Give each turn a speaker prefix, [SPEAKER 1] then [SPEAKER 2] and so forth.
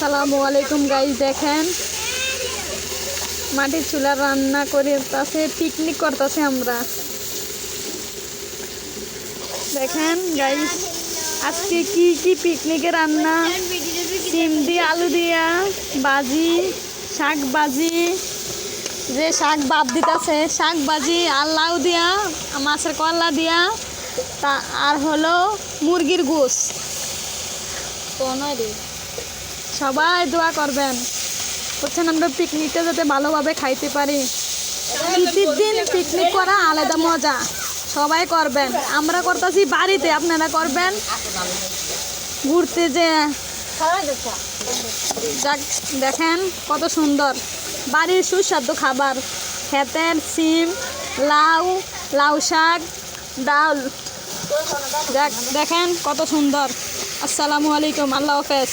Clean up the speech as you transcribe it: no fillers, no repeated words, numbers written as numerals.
[SPEAKER 1] আসসালামু আলাইকুম গাইস, দেখেন মাটির চুলা রান্না করে পিকনিক করতেছে। আমরা দেখেন গাইস আজকে কি কি পিকনিকে রান্না, সিম দিয়ে আলু দিয়া বাজি, শাক বাজি, যে শাক বাদ দিতেছে শাক বাজি আর লাউ দিয়া, মাছের কলা দিয়া, তা আর হলো মুরগির গোশ। সবাই দোয়া করবেন বুঝছেন, আমরা পিকনিকটা যাতে ভালোভাবে খাইতে পারি। শীতের দিন পিকনিক করা আলাদা মজা, সবাই করবেন। আমরা করতেছি বাড়িতে, আপনারা করবেন ঘুরতে যে। যাক দেখেন কত সুন্দর বাড়ির সুস্বাদু খাবার, ক্ষেতের সিম, লাউ, লাউ শাক, ডাল। যাক দেখেন কত সুন্দর। আসসালামু আলাইকুম, আল্লাহ হাফেজ।